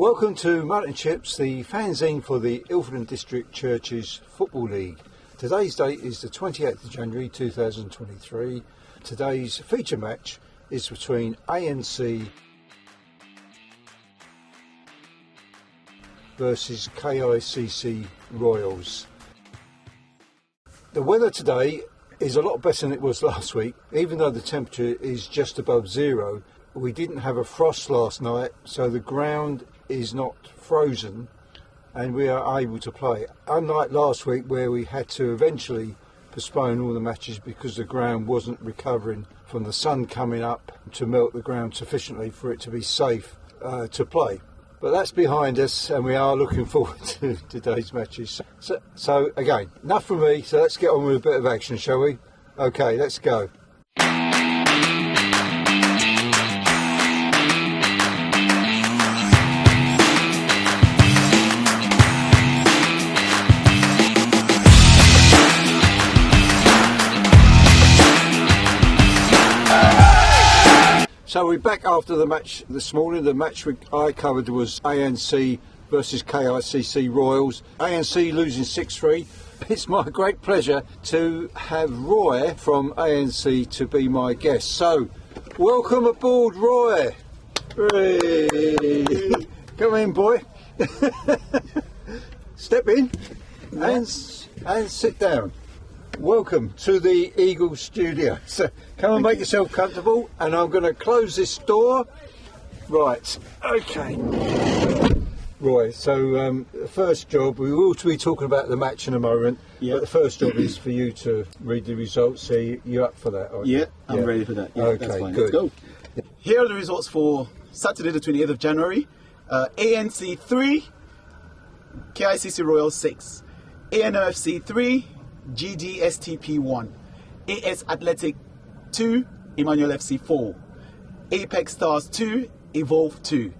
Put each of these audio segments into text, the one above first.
Welcome to Mullett and Chips, the fanzine for the Ilford District Churches Football League. Today's date is the 28th of January 2023. Today's feature match is between ANC versus KICC Royals. The weather today is a lot better than it was last week. Even though the temperature is just above zero, we didn't have a frost last night, so the ground is not frozen and we are able to play. Unlike last week where we had to eventually postpone all the matches because the ground wasn't recovering from the sun coming up to melt the ground sufficiently for it to be safe to play. But that's behind us and we are looking forward to today's matches. So again, enough from me, so let's get on with a bit of action, shall we? Okay, let's go. So we're back after the match this morning. The match I covered was ANC versus KICC Royals. ANC losing 6-3. It's my great pleasure to have Roy from ANC to be my guest. So, welcome aboard, Roy. Hey. Come in, boy. Step in and sit down. Welcome to the Eagle studio. So come and make yourself comfortable, and I'm going to close this door. Right, okay. Roy, so the first job, we will be talking about the match in a moment, but the first job is for you to read the results. So you're up for that, aren't you? I'm ready for that. Yeah, okay, that's fine. good. Let's go. Here are the results for Saturday the 28th of January. ANC 3, KICC Royal 6, ANOFC 3, GDSTP 1, AS Athletic 2, Emmanuel FC 4, Apex Stars 2, Evolve 2,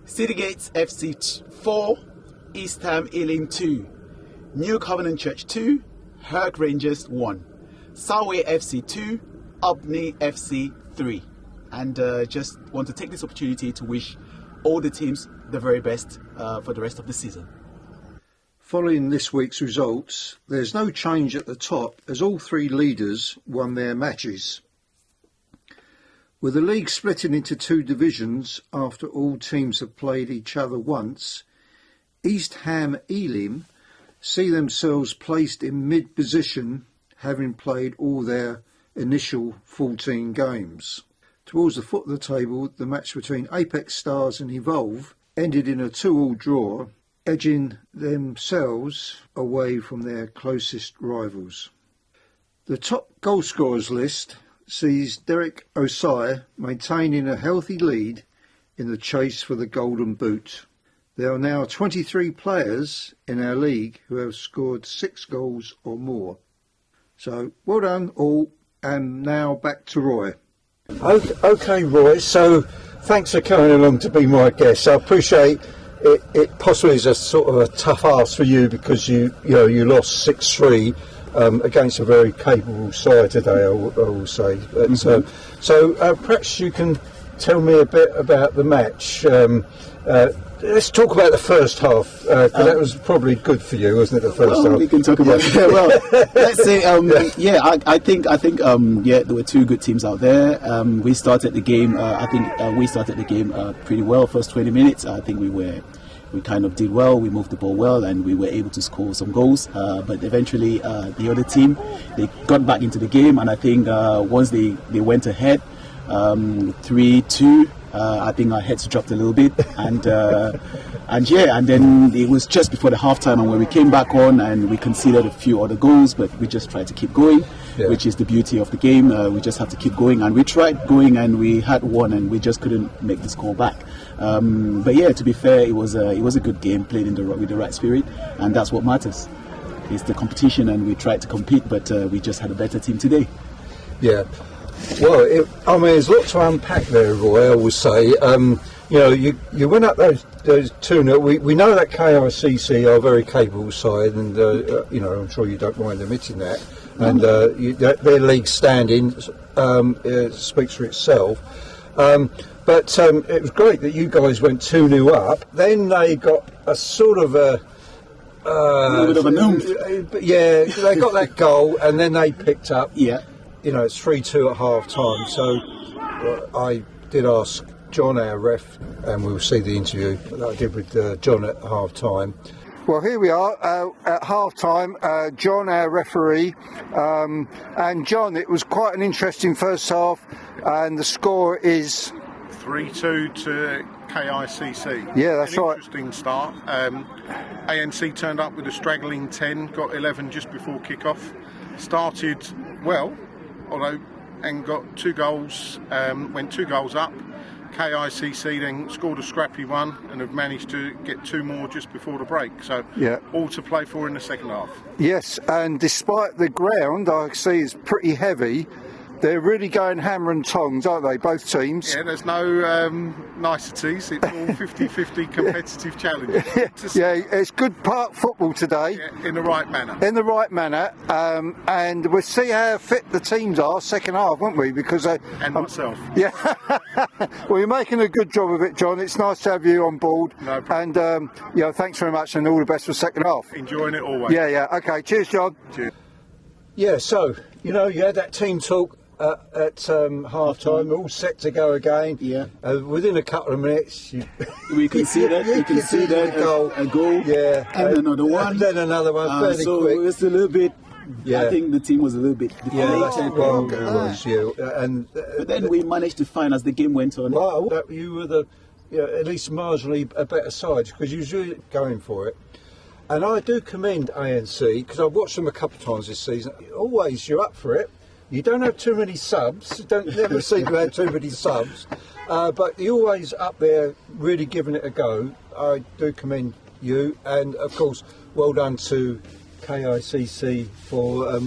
Citygates FC 4, East Ham Ealing 2, New Covenant Church 2, Herc Rangers 1, Salway FC 2, Upney FC 3. And just want to take this opportunity to wish all the teams the very best for the rest of the season. Following this week's results, there's no change at the top as all three leaders won their matches. With the league splitting into two divisions after all teams have played each other once, East Ham Ealing see themselves placed in mid-position, having played all their initial 14 games. Towards the foot of the table, the match between Apex Stars and Evolve ended in a 2-2 draw, edging themselves away from their closest rivals. The top goal scorers list sees Derek Osai maintaining a healthy lead in the chase for the Golden Boot. There are now 23 players in our league who have scored 6 goals or more. So well done all, and now back to Roy. Okay, Roy, so thanks for coming along to be my guest. I appreciate it possibly is a sort of a tough ask for you because you lost 6-3 against a very capable side today, I will say. But, so perhaps you can tell me a bit about the match. Let's talk about the first half, because that was probably good for you, wasn't it? The first half. We can talk about it. Well, let's say, I think, there were two good teams out there. We started the game. We started the game pretty well. First 20 minutes, I think we kind of did well. We moved the ball well, and we were able to score some goals. But eventually, the other team, they got back into the game, and I think once they went ahead, 3-2. I think our heads dropped a little bit, and then it was just before the halftime, and when we came back on, and we conceded a few other goals, but we just tried to keep going, which is the beauty of the game. We just have to keep going, and we tried going, and we had one, and we just couldn't make the score back. But yeah, to be fair, it was a good game played with the right spirit, and that's what matters. It's the competition, and we tried to compete, but we just had a better team today. Yeah. Well, there's lots to unpack there, Roy, I would say. You went up those 2-0. We know that KICC are a very capable side, and I'm sure you don't mind admitting that. And their league standing speaks for itself. But it was great that you guys went 2-0 up. Then they got a sort of a little bit of a noomph. Yeah, they got that goal, and then they picked up. Yeah. You know, it's 3-2 at half time. So I did ask John, our ref, and we'll see the interview that I did with John at half time. Well, here we are at half time. John, our referee, and John, it was quite an interesting first half, and the score is 3-2 to KICC. Yeah, that's right. Interesting start. ANC turned up with a straggling 10, got 11 just before kick-off. Started well, and got 2 goals, went 2 goals up. KICC then scored a scrappy one and have managed to get 2 more just before the break. So all to play for in the second half. Yes, and despite the ground I see is pretty heavy, they're really going hammer and tongs, aren't they, both teams? Yeah, there's no niceties. It's all 50-50 competitive challenges. Yeah, it's good park football today. Yeah, in the right manner. In the right manner, and we'll see how fit the teams are second half, won't we? Because and myself. Yeah. Well, you're making a good job of it, John. It's nice to have you on board. No problem. And thanks very much, and all the best for second half. Enjoying it always. Yeah. Okay. Cheers, John. Cheers. Yeah. So you had that team talk at half time, all set to go again. Yeah. Within a couple of minutes, we can see that. You can see that a goal. Yeah. And another one. And then another one. Fairly so quick. it was a little bit. Yeah. I think the team was a little bit deflated. Yeah, well, it was. Yeah. But then we managed to find as the game went on. Well, that you were at least marginally a better side because you was really going for it. And I do commend ANC because I've watched them a couple of times this season. Always you're up for it. You don't have too many subs. Never seem to have too many subs. But you're always up there really giving it a go. I do commend you. And, of course, well done to KICC for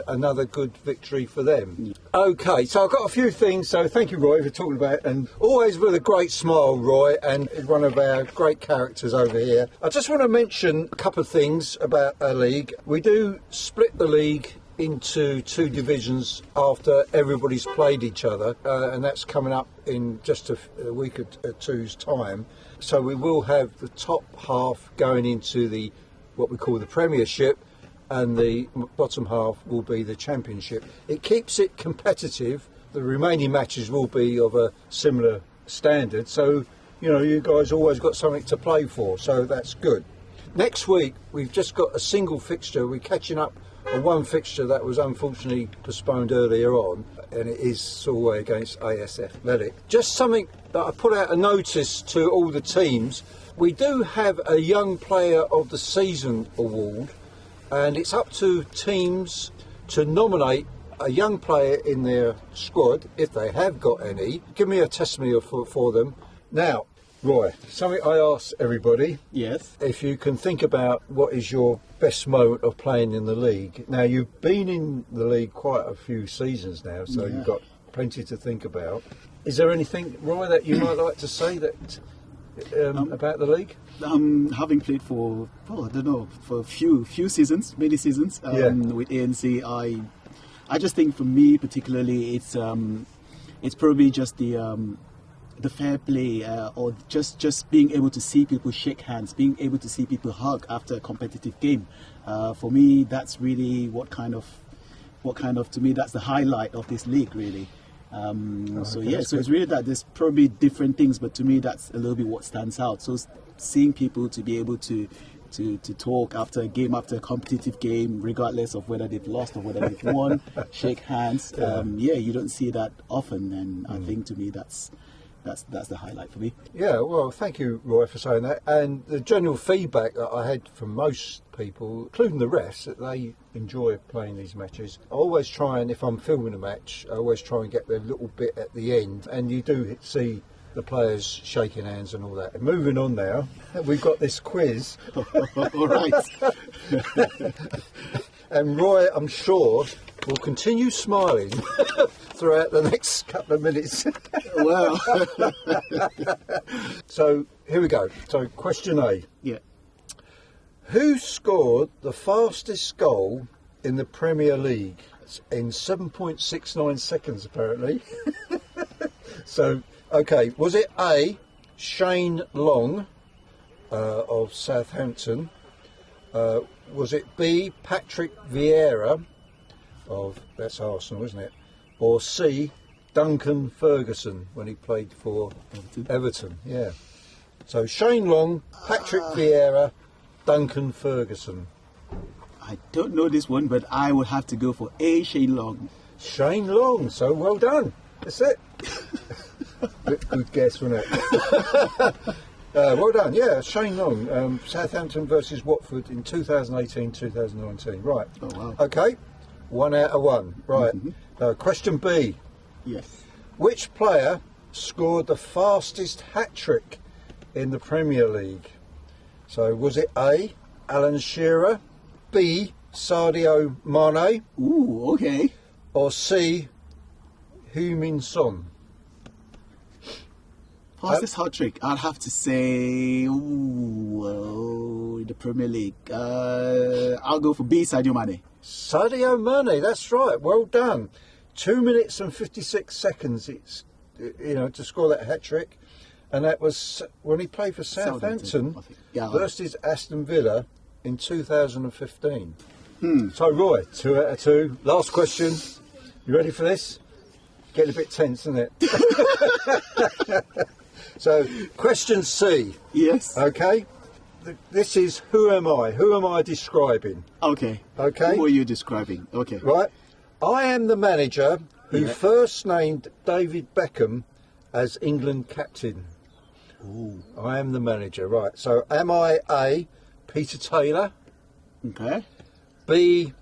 another good victory for them. OK, so I've got a few things. So thank you, Roy, for talking about it. And always with a great smile, Roy, and one of our great characters over here. I just want to mention a couple of things about our league. We do split the league into 2 divisions after everybody's played each other, and that's coming up in just a week or two's time. So we will have the top half going into what we call the Premiership, and the bottom half will be the Championship. It keeps it competitive. The remaining matches will be of a similar standard, so you guys always got something to play for, so that's good. Next week we've just got a single fixture. We're catching up on one fixture that was unfortunately postponed earlier on, and it is Solway against IDCFL. Just something that I put out a notice to all the teams. We do have a Young Player of the Season award, and it's up to teams to nominate a young player in their squad, if they have got any. Give me a testimonial for them. Now, Roy, something I ask everybody. Yes. If you can think about what is your best moment of playing in the league. Now, you've been in the league quite a few seasons now, so you've got plenty to think about. Is there anything, Roy, that you might like to say that about the league? Having played for, for a few seasons, many seasons with ANC, I just think for me particularly, it's probably just the fair play, or just being able to see people shake hands, being able to see people hug after a competitive game. For me, that's really what kind of to me that's the highlight of this league, really. So it's really that there's probably different things, but to me that's a little bit what stands out. So seeing people to be able to talk after a game, after a competitive game, regardless of whether they've lost or whether they've won, shake hands. You don't see that often, and I think to me that's the highlight for me. Yeah, well, thank you, Roy, for saying that. And the general feedback that I had from most people, including the refs, that they enjoy playing these matches. I always try, and if I'm filming a match, I always try and get the little bit at the end, and you do see the players shaking hands and all that. And moving on now, we've got this quiz. All right. And Roy, I'm sure, will continue smiling throughout the next couple of minutes. Well. So, here we go. So, question A. Yeah. Who scored the fastest goal in the Premier League? It's in 7.69 seconds, apparently. So, okay, was it A, Shane Long of Southampton? Was it B, Patrick Vieira of, that's Arsenal, isn't it? Or C, Duncan Ferguson when he played for Everton? Yeah. So Shane Long, Patrick Vieira, Duncan Ferguson. I don't know this one, but I would have to go for A, Shane Long. Shane Long, so well done. That's it. Good guess, wasn't it? Well done, yeah, Shane Long, Southampton versus Watford in 2018-2019. Right. Oh, wow. Okay, 1 out of 1. Right. Question B. Yes. Which player scored the fastest hat-trick in the Premier League? So was it A, Alan Shearer, B, Sadio Mane, Ooh, okay. or C, Heung-min Son? Fastest hat trick, I'd have to say, the Premier League. I'll go for B, Sadio Mane. Sadio Mane, that's right. Well done. 2 minutes and 56 seconds. It's to score that hat trick, and that was when he played for Southampton versus Aston Villa in 2015. So Roy, 2 out of 2. Last question. You ready for this? Getting a bit tense, isn't it? So, question C. Yes. Okay. This is who am I? Who am I describing? Okay. Okay. Who are you describing? Okay. Right. I am the manager who first named David Beckham as England captain. Ooh. I am the manager. Right. So, am I A, Peter Taylor? Okay. B,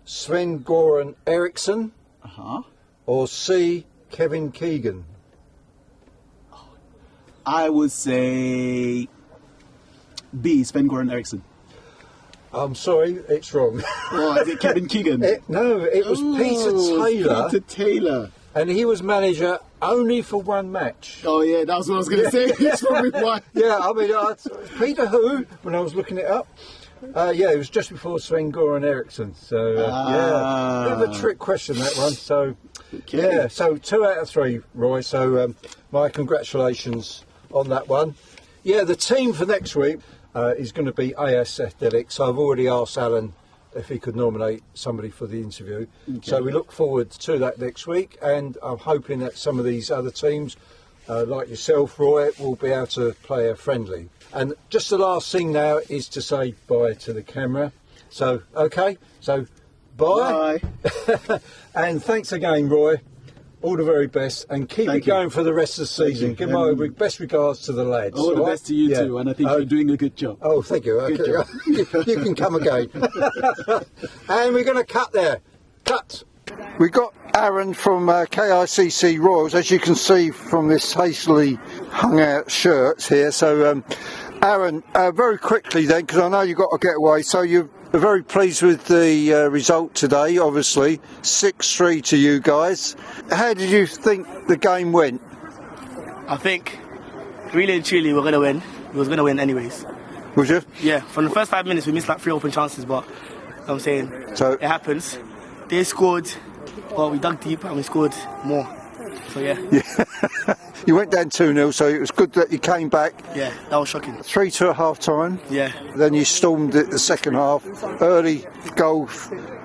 Sven-Goran Eriksson? Uh-huh. Or C, Kevin Keegan? I would say B, Sven-Goran Eriksson. I'm sorry, it's wrong. Oh, is it Kevin Keegan? No, it was Peter Taylor. Peter Taylor. And he was manager only for one match. Oh, yeah, that's what I was going to say. It's probably one. Yeah, I mean, Peter who, when I was looking it up? Yeah, it was just before Sven-Goran Eriksson. So, yeah, bit of a trick question, that one. So, yeah, so 2 out of 3, Roy. So, my congratulations on that one. Yeah, the team for next week is going to be AS Athletics. So I've already asked Alan if he could nominate somebody for the interview. Okay. So we look forward to that next week, and I'm hoping that some of these other teams, like yourself, Roy, will be able to play a friendly. And just the last thing now is to say bye to the camera. So, okay, so bye. Bye. And thanks again, Roy. All the very best, and keep it going for the rest of the season. Give my best regards to the lads. All the best to you too, and I think you're doing a good job. Oh, thank you. Good job. You can come again. And we're going to cut there. Cut. We got Aaron from KICC Royals, as you can see from this hastily hung out shirts here. So, Aaron, very quickly then, because I know you've got to get away. So you're very pleased with the result today, obviously. 6-3 to you guys. How did you think the game went? I think, really and truly, we're going to win. We was going to win anyways. Was you? Yeah, from the first 5 minutes, we missed like 3 open chances, but you know what I'm saying, so it happens. They scored, but we dug deep and we scored more. So, yeah. You went down 2-0, so it was good that you came back. Yeah, that was shocking. 3-2 at half time. Yeah. Then you stormed it the second half. Early goal,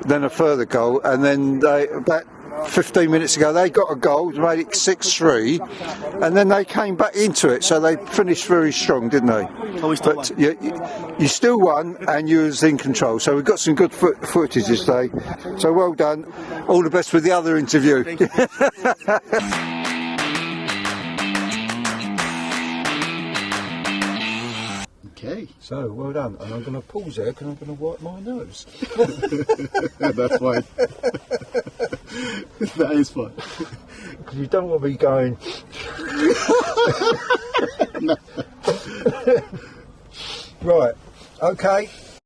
then a further goal, and then about 15 minutes ago they got a goal, made it 6-3, and then they came back into it, so they finished very strong, didn't they? Oh, we still won. You still won, and you was in control, so we've got some good footage this day, so well done. All the best with the other interview. Thank you. Okay. So, well done. And I'm going to pause there because I'm going to wipe my nose. That's fine. That is fun. Because you don't want me going... Right. Okay.